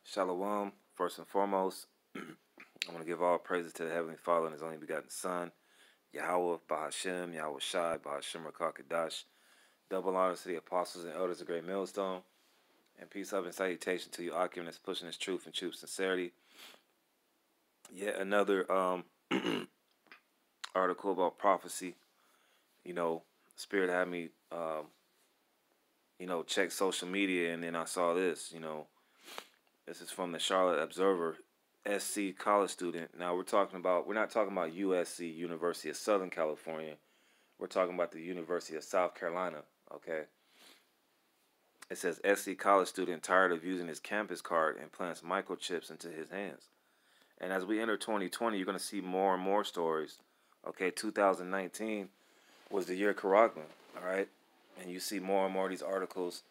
Shalom, first and foremost, I want to give all praises to the Heavenly Father and His only begotten Son, Yahweh, Bahashem, Yahweh Shai, Bahashem Rakakadash. Double honors to the apostles and elders of Great Millstone, and peace, love, and salutation to you, Akim, that's pushing His truth and truth sincerity. Yet another article about prophecy. Spirit had me, check social media, and then I saw this. This is from the Charlotte Observer, SC college student. Now we're not talking about USC, University of Southern California. We're talking about the University of South Carolina, okay? It says SC college student tired of using his campus card and plants microchips into his hands. And as we enter 2020, you're going to see more and more stories. Okay, 2019 was the year Karagman, all right? And you see more and more of these articles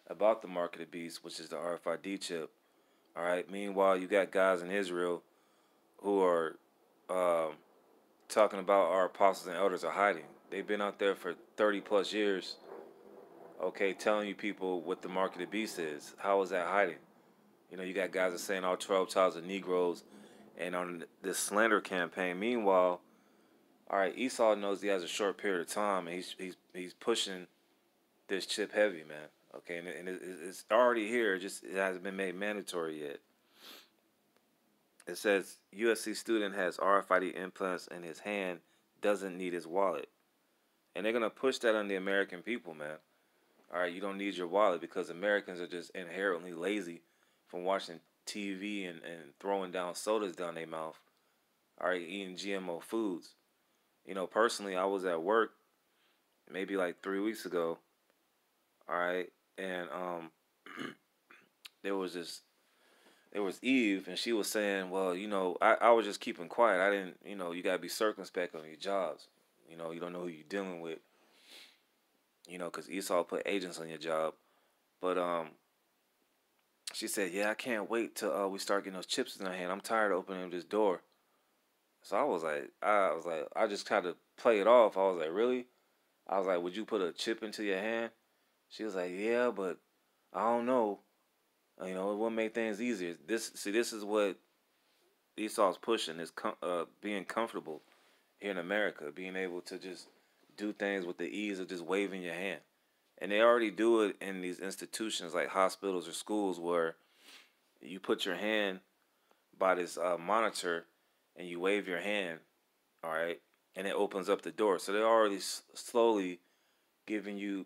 about the mark of the beast, which is the RFID chip. All right. Meanwhile, you got guys in Israel who are talking about our apostles and elders are hiding. They've been out there for 30 plus years. Okay, telling you people what the mark of the beast is. How is that hiding? You got guys that are saying all 12 tribes of Negroes, and on this slander campaign. Meanwhile, all right, Esau knows he has a short period of time, and he's pushing this chip heavy, man. Okay, and it's already here. It hasn't been made mandatory yet. It says USC student has RFID implants in his hand, doesn't need his wallet, and they're gonna push that on the American people, man. All right, you don't need your wallet because Americans are just inherently lazy from watching TV and throwing down sodas down their mouth. All right, eating GMO foods. Personally, I was at work maybe like 3 weeks ago. All right, and there was Eve, and she was saying, well, I was just keeping quiet. I didn't, you got to be circumspect on your jobs. You don't know who you're dealing with, because Esau put agents on your job. But she said, yeah, I can't wait till we start getting those chips in our hand. I'm tired of opening this door. So I was like, I just tried to play it off. I was like, really? I was like, would you put a chip into your hand? She was like, yeah, but I don't know. It will make things easier. This is what Esau's pushing, is being comfortable here in America, being able to just do things with the ease of just waving your hand. And they already do it in these institutions like hospitals or schools where you put your hand by this monitor and you wave your hand, all right, and it opens up the door. So they're already slowly giving you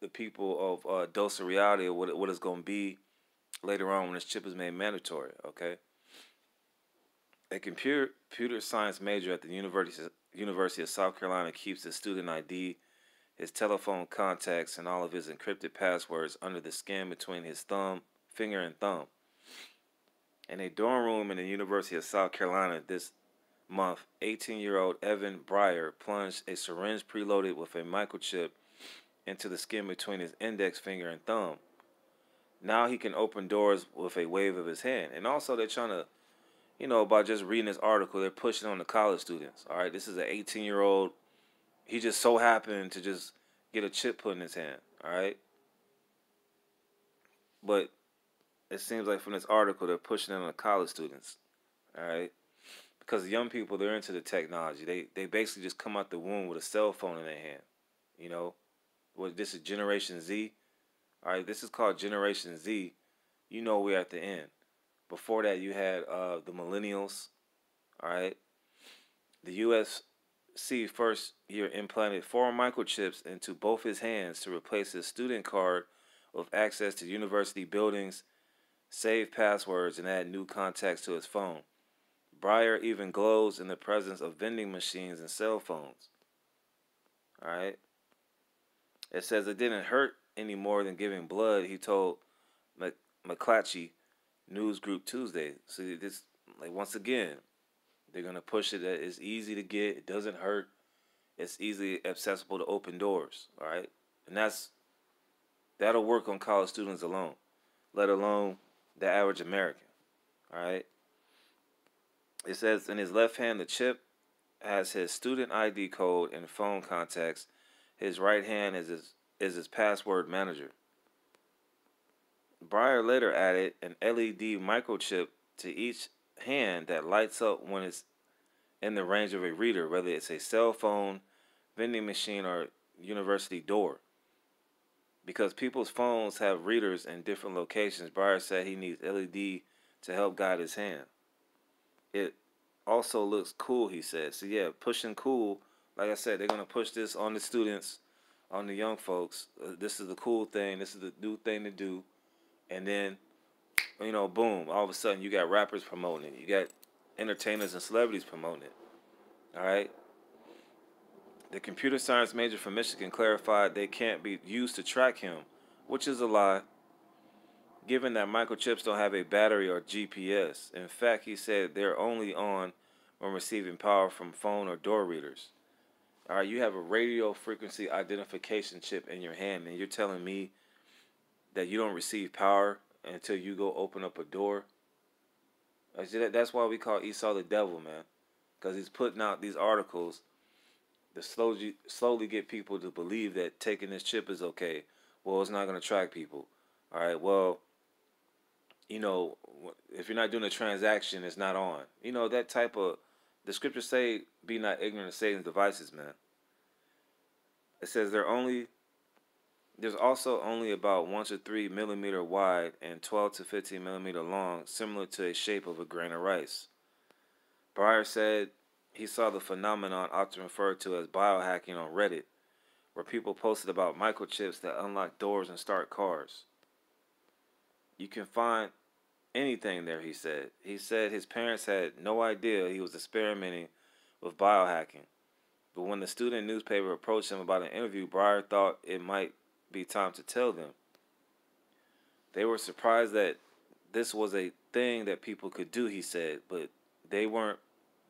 the people of dose of reality of what it's going to be later on when this chip is made mandatory, okay? A computer science major at the University of South Carolina keeps his student ID, his telephone contacts, and all of his encrypted passwords under the skin between his finger and thumb. In a dorm room in the University of South Carolina this month, 18-year-old Evan Breyer plunged a syringe preloaded with a microchip into the skin between his index finger and thumb. Now he can open doors with a wave of his hand. And also they're trying to, by just reading this article, they're pushing on the college students. All right, this is an 18-year-old. He just so happened to just get a chip put in his hand. All right. But it seems like from this article, they're pushing it on the college students. All right. Because young people, they're into the technology. They basically just come out the womb with a cell phone in their hand. This is Generation Z. All right, this is called Generation Z. We're at the end. Before that, you had the millennials. All right. The USC first year implanted 4 microchips into both his hands to replace his student card with access to university buildings, save passwords, and add new contacts to his phone. Breyer even glows in the presence of vending machines and cell phones. All right. It says it didn't hurt any more than giving blood, he told McClatchy News Group Tuesday. So this, once again, they're going to push it that it's easy to get, it doesn't hurt, it's easily accessible to open doors, all right? And that'll work on college students alone, let alone the average American, all right? It says in his left hand, the chip has his student ID code and phone contacts. His right hand is his password manager. Breyer later added an LED microchip to each hand that lights up when it's in the range of a reader, whether it's a cell phone, vending machine, or university door. Because people's phones have readers in different locations, Breyer said he needs LED to help guide his hand. It also looks cool, he said. So yeah, pushing cool. Like I said, they're gonna push this on the students, on the young folks. This is the cool thing. This is the new thing to do. And then, boom, all of a sudden you got rappers promoting it. You got entertainers and celebrities promoting it. All right. The computer science major from Michigan clarified they can't be used to track him, which is a lie, given that microchips don't have a battery or GPS. In fact, he said they're only on when receiving power from phone or door readers. All right, you have a radio frequency identification chip in your hand, and you're telling me that you don't receive power until you go open up a door? That's why we call Esau the devil, man, because he's putting out these articles to slowly get people to believe that taking this chip is okay. Well, it's not going to track people. All right, well, if you're not doing a transaction, it's not on. That type of, the scriptures say, be not ignorant of Satan's devices, man. It says there's also only about 1 to 3 millimeter wide and 12 to 15 millimeter long, similar to a shape of a grain of rice. Breyer said he saw the phenomenon often referred to as biohacking on Reddit, where people posted about microchips that unlock doors and start cars. You can find anything there, he said. He said his parents had no idea he was experimenting with biohacking. But when the student newspaper approached him about an interview, Breyer thought it might be time to tell them. They were surprised that this was a thing that people could do, he said, but they weren't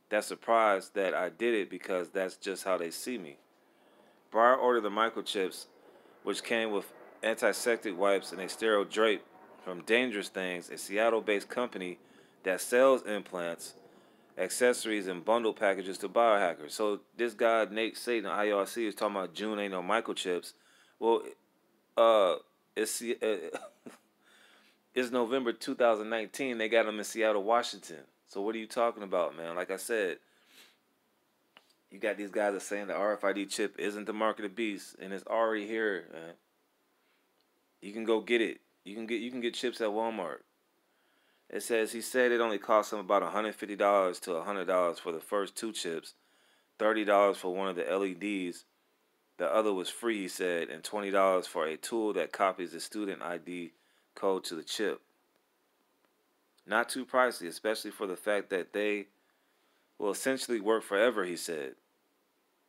that surprised that I did it because that's just how they see me. Breyer ordered the microchips, which came with antiseptic wipes and a sterile drape, from Dangerous Things, a Seattle-based company that sells implants, accessories, and bundle packages to biohackers. So this guy, Nate Satan, IRC, is talking about June ain't no microchips. Well, it's it's November 2019. They got them in Seattle, Washington. So what are you talking about, man? Like I said, you got these guys that are saying the RFID chip isn't the mark of the beast, and it's already here, man. You can go get it. You can get chips at Walmart. It says he said it only cost him about $150 to $100 for the first 2 chips, $30 for one of the LEDs. The other was free, he said, and $20 for a tool that copies the student ID code to the chip. Not too pricey, especially for the fact that they will essentially work forever, he said.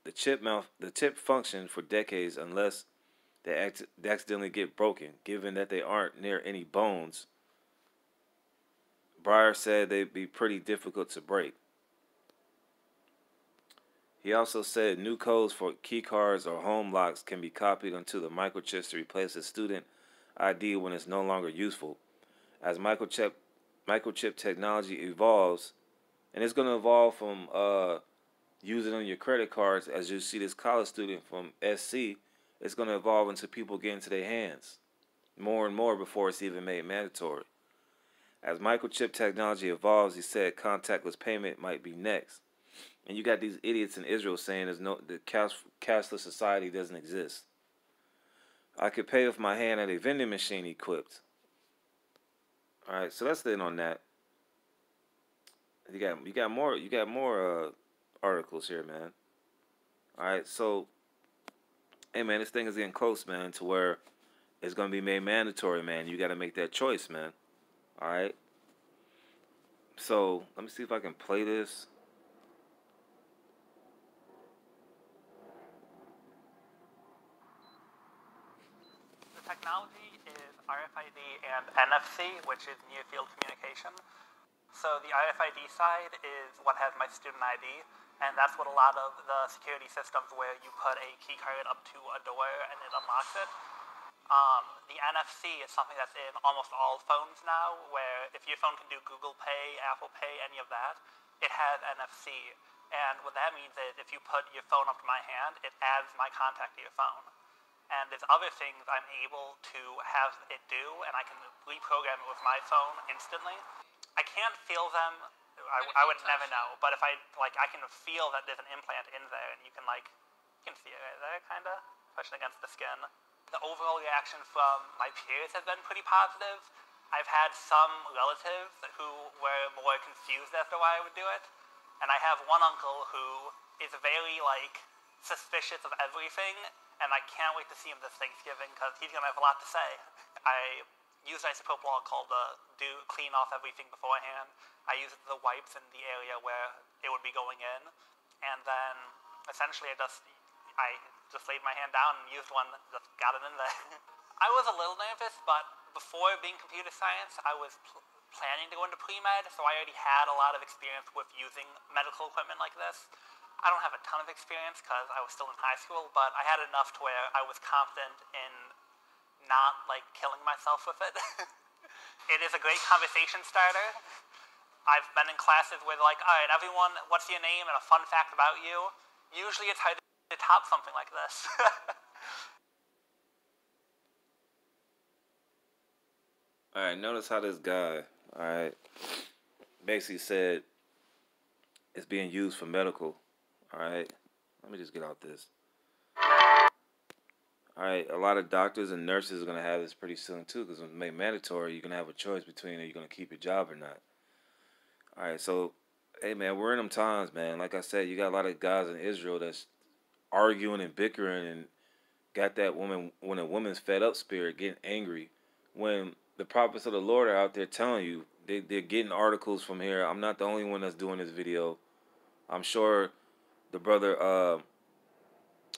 The chip functioned for decades unless they accidentally get broken, given that they aren't near any bones. Breyer said they'd be pretty difficult to break. He also said new codes for keycards or home locks can be copied onto the microchips to replace the student ID when it's no longer useful. As microchip technology evolves, and it's going to evolve from using on your credit cards, as you see this college student from SC, it's going to evolve into people getting to their hands more and more before it's even made mandatory. As microchip technology evolves, he said contactless payment might be next. And you got these idiots in Israel saying the cashless society doesn't exist. I could pay with my hand at a vending machine equipped. All right, so that's it on that. You got more articles here, man. All right, so hey, man, this thing is getting close, man, to where it's gonna be made mandatory, man. You got to make that choice, man. All right. So let me see if I can play this. The technology is RFID and NFC, which is near field communication. So the RFID side is what has my student ID, and that's what a lot of the security systems where you put a key card up to a door and it unlocks it. The NFC is something that's in almost all phones now, where if your phone can do Google Pay, Apple Pay, any of that, it has NFC. And what that means is if you put your phone up to my hand, it adds my contact to your phone. And there's other things I'm able to have it do, and I can reprogram it with my phone instantly. I can't feel them. I would never know. But if I can feel that there's an implant in there, and you can see it right there, kind of pushing against the skin. The overall reaction from my peers has been pretty positive. I've had some relatives who were more confused as to why I would do it, and I have one uncle who is very suspicious of everything, and I can't wait to see him this Thanksgiving because he's gonna have a lot to say. I used isopropyl alcohol to clean off everything beforehand. I used the wipes in the area where it would be going in, and then essentially I just laid my hand down and used one, just got it in there. I was a little nervous, but before being computer science, I was planning to go into pre-med, so I already had a lot of experience with using medical equipment like this. I don't have a ton of experience because I was still in high school, but I had enough to where I was confident in not killing myself with it. It is a great conversation starter. I've been in classes where they're like, all right, everyone, what's your name and a fun fact about you? Usually it's hard to top something like this. Alright, notice how this guy, alright, basically said it's being used for medical. Alright, let me just get out this. Alright, a lot of doctors and nurses are going to have this pretty soon too, because when it's made mandatory, you're going to have a choice between are you going to keep your job or not. Alright, so, hey man, we're in them times, man. Like I said, you got a lot of guys in Israel that's arguing and bickering and got that when a woman's fed up spirit, getting angry. When the prophets of the Lord are out there telling you, they're getting articles from here. I'm not the only one that's doing this video. I'm sure the brother,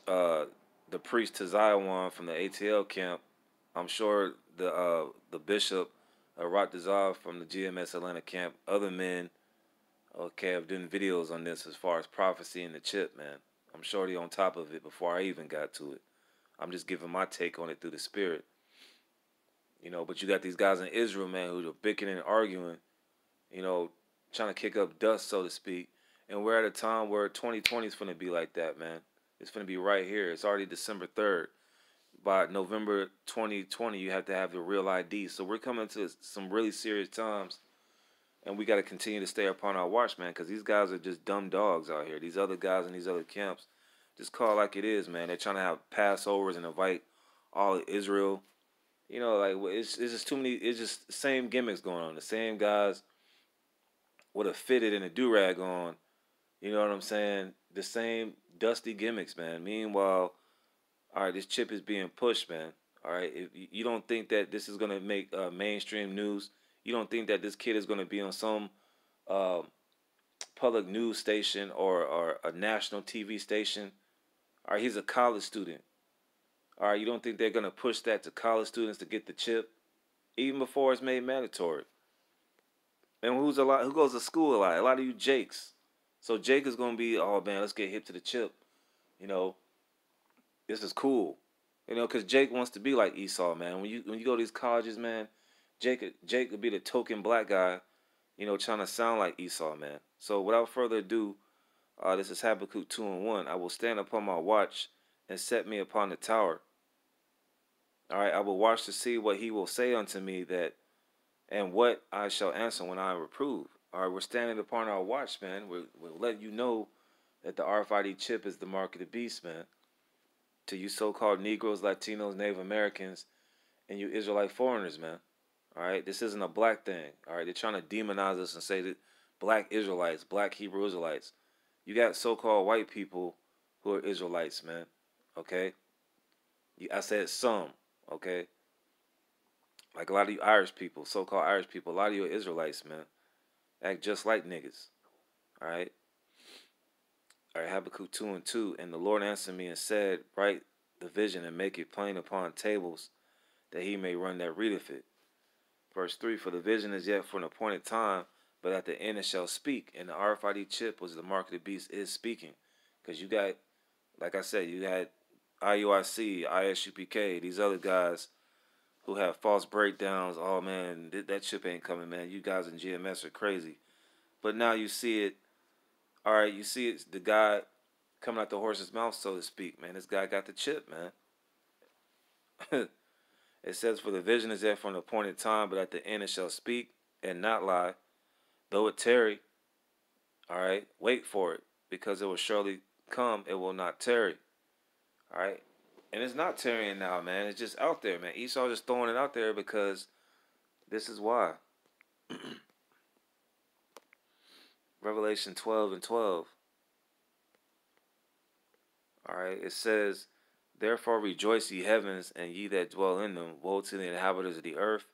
the priest Taziawan from the ATL camp, I'm sure the bishop, Rat Dazar from the GMS Atlanta camp, other men, okay, have done videos on this as far as prophecy and the chip, man. I'm sure they're on top of it before I even got to it. I'm just giving my take on it through the spirit. You know, but you got these guys in Israel, man, who are bickering and arguing, you know, trying to kick up dust, so to speak. And we're at a time where 2020 is going to be like that, man. It's going to be right here. It's already December 3rd. By November 2020, you have to have the real ID. So we're coming to some really serious times. And we got to continue to stay upon our watch, man, because these guys are just dumb dogs out here. These other guys in these other camps, just call it like it is, man. They're trying to have Passovers and invite all of Israel. You know, it's just too many. It's just the same gimmicks going on. The same guys with a fitted and a do-rag on. You know what I'm saying? The same dusty gimmicks, man. Meanwhile, all right, this chip is being pushed, man. All right, if you don't think that this is gonna make mainstream news, you don't think that this kid is gonna be on some public news station or a national TV station. All right, he's a college student. All right, you don't think they're going to push that to college students to get the chip, even before it's made mandatory? And who goes to school a lot? A lot of you Jakes. So Jake is going to be, oh man, let's get hip to the chip. You know, this is cool. You know, because Jake wants to be like Esau, man. When you go to these colleges, man, Jake would be the token black guy, you know, trying to sound like Esau, man. So without further ado, this is Habakkuk 2:1. I will stand upon my watch and set me upon the tower. All right, I will watch to see what he will say unto me, and what I shall answer when I reprove. All right, we're standing upon our watch, man. We're letting you know that the RFID chip is the mark of the beast, man. To you so-called Negroes, Latinos, Native Americans, and you Israelite foreigners, man. All right, this isn't a black thing. All right, they're trying to demonize us and say that black Israelites, black Hebrew Israelites. You got so-called white people who are Israelites, man. Okay? I said some, okay? Like a lot of you Irish people, so-called Irish people, a lot of you are Israelites, man. Act just like niggas. All right? All right, Habakkuk 2:2. And the Lord answered me and said, write the vision and make it plain upon tables, that he may run that readeth it. Verse 3, for the vision is yet for an appointed time, but at the end it shall speak. And the RFID chip, was the mark of the beast, is speaking. Because you got, like I said, you got IUIC, ISUPK, these other guys who have false breakdowns. Oh, man, that chip ain't coming, man. You guys in GMS are crazy. But now you see it. All right, you see it's the guy coming out the horse's mouth, so to speak, man. This guy got the chip, man. It says, "For the vision is yet for an appointed time, but at the end it shall speak and not lie. Though it tarry, all right, wait for it, because it will surely come, it will not tarry." All right. And it's not tarrying now, man. It's just out there, man. Esau just throwing it out there because this is why. Revelation 12 and 12. All right. It says, "Therefore rejoice, ye heavens, and ye that dwell in them. Woe to the inhabitants of the earth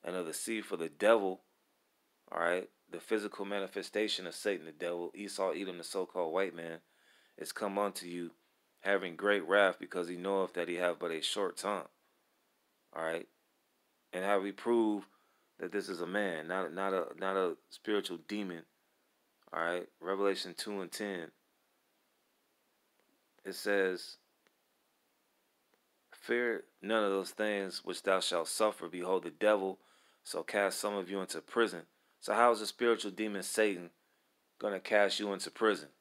and of the sea, for the devil," all right, the physical manifestation of Satan, the devil, Esau, Edom, the so-called white man, is come unto you, having great wrath, because he knoweth that he have but a short time. All right. And how we prove that this is a man, not a spiritual demon. All right. Revelation 2 and 10. It says, "Fear none of those things which thou shalt suffer. Behold, the devil shall cast some of you into prison." So how is a spiritual demon, Satan, going to cast you into prison?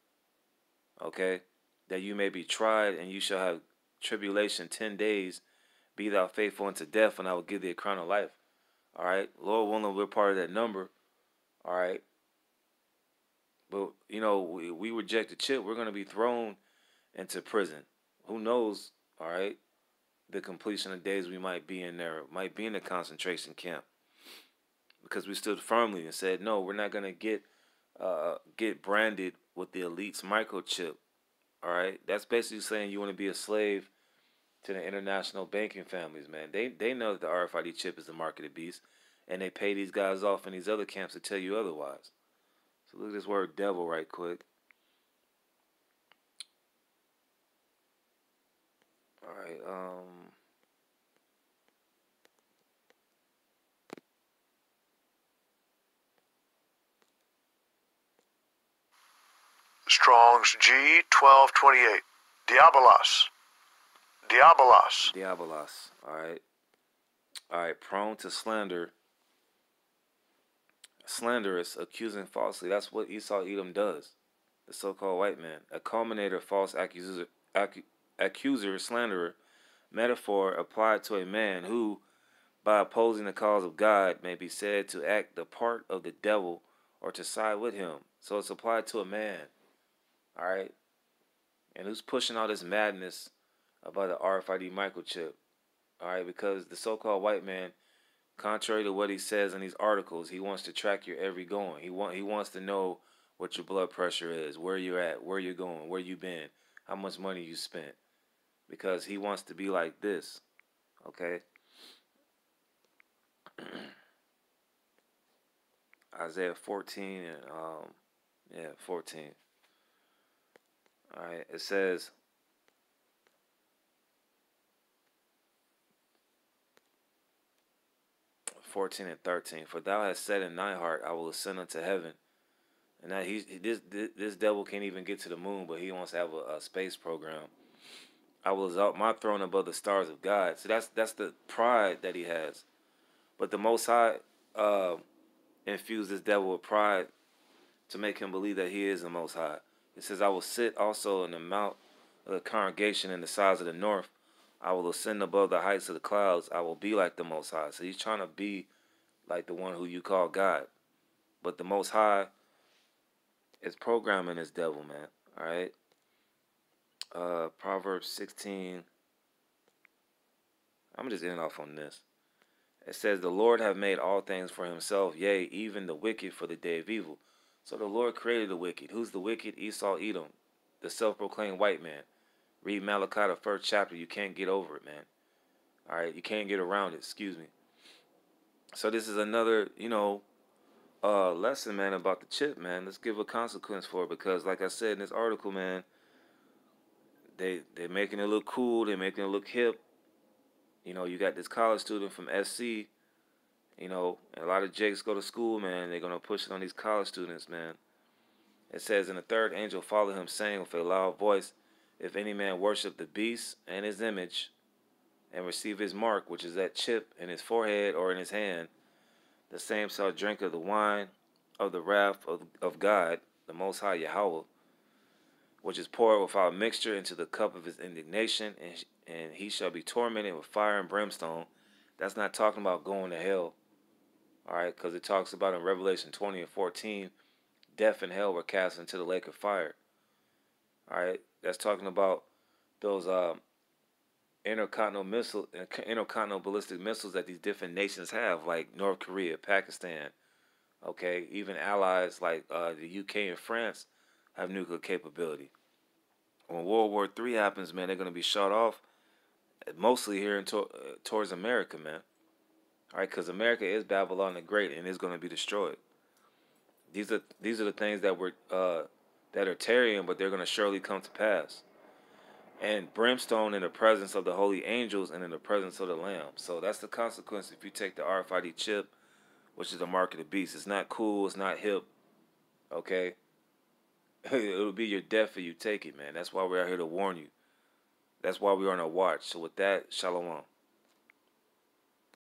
Okay. "That you may be tried, and you shall have tribulation 10 days. Be thou faithful unto death, and I will give thee a crown of life." All right. Lord willing, we're part of that number. All right. But, we reject the chip, we're going to be thrown into prison. Who knows, all right, the completion of days we might be in there, might be in a concentration camp. Because we stood firmly and said, no, we're not going to get branded with the elite's microchip. All right. That's basically saying you want to be a slave to the international banking families, man. They know that the RFID chip is the mark of the beast, and they pay these guys off in these other camps to tell you otherwise. So look at this word devil right quick. All right. Strong's G1228. Diabolos. Diabolos. Diabolos. All right. All right. Prone to slander. Slanderous, accusing falsely. That's what Esau Edom does. The so-called white man. A culminator, false accuser, slanderer. Metaphor applied to a man who, by opposing the cause of God, may be said to act the part of the devil or to side with him. So it's applied to a man. All right. And who's pushing all this madness about the RFID microchip? All right. Because the so-called white man, contrary to what he says in these articles, he wants to track your every going. He wants to know what your blood pressure is, where you're at, where you're going, where you've been, how much money you spent. Because he wants to be like this. Okay? Isaiah 14 and 14. All right, it says, "14 and 13. For thou hast said in thy heart, I will ascend unto heaven." And now this devil can't even get to the moon, but he wants to have a space program. "I will exalt my throne above the stars of God." So that's the pride that he has. But the Most High infused this devil with pride to make him believe that he is the Most High. It says, "I will sit also in the mount of the congregation in the sides of the north. I will ascend above the heights of the clouds. I will be like the Most High." So he's trying to be like the one who you call God. But the Most High is programming this devil, man. All right. Proverbs 16. I'm just ending off on this. It says, "The Lord have made all things for himself, yea, even the wicked for the day of evil." So the Lord created the wicked. Who's the wicked? Esau Edom, the self-proclaimed white man. Read Malachi, the first chapter. You can't get over it, man. All right, you can't get around it. Excuse me. So this is another, lesson, man, about the chip, man. Let's give a consequence for it, because, like I said in this article, man, they're making it look cool. They're making it look hip. You got this college student from SC. And a lot of jakes go to school, man. They're gonna push it on these college students, man. It says, "And the third angel followed him, saying with a loud voice, If any man worship the beast and his image, and receive his mark, which is that chip in his forehead or in his hand, the same shall drink of the wine of the wrath of God, the Most High Yahweh, which is poured without mixture into the cup of his indignation, and he shall be tormented with fire and brimstone. That's not talking about going to hell. All right, because it talks about in Revelation 20 and 14, death and hell were cast into the lake of fire. All right, that's talking about those intercontinental ballistic missiles that these different nations have, like North Korea, Pakistan. Okay, even allies like the UK and France have nuclear capability. When World War III happens, man, they're gonna be shot off mostly here towards America, man. All right, because America is Babylon the Great and is gonna be destroyed. These are the things that are tarrying, but they're gonna surely come to pass. And brimstone in the presence of the holy angels and in the presence of the Lamb. So that's the consequence if you take the RFID chip, which is the mark of the beast. It's not cool. It's not hip. Okay, it'll be your death if you take it, man. That's why we're out here to warn you. That's why we're on our watch. So with that, shalom.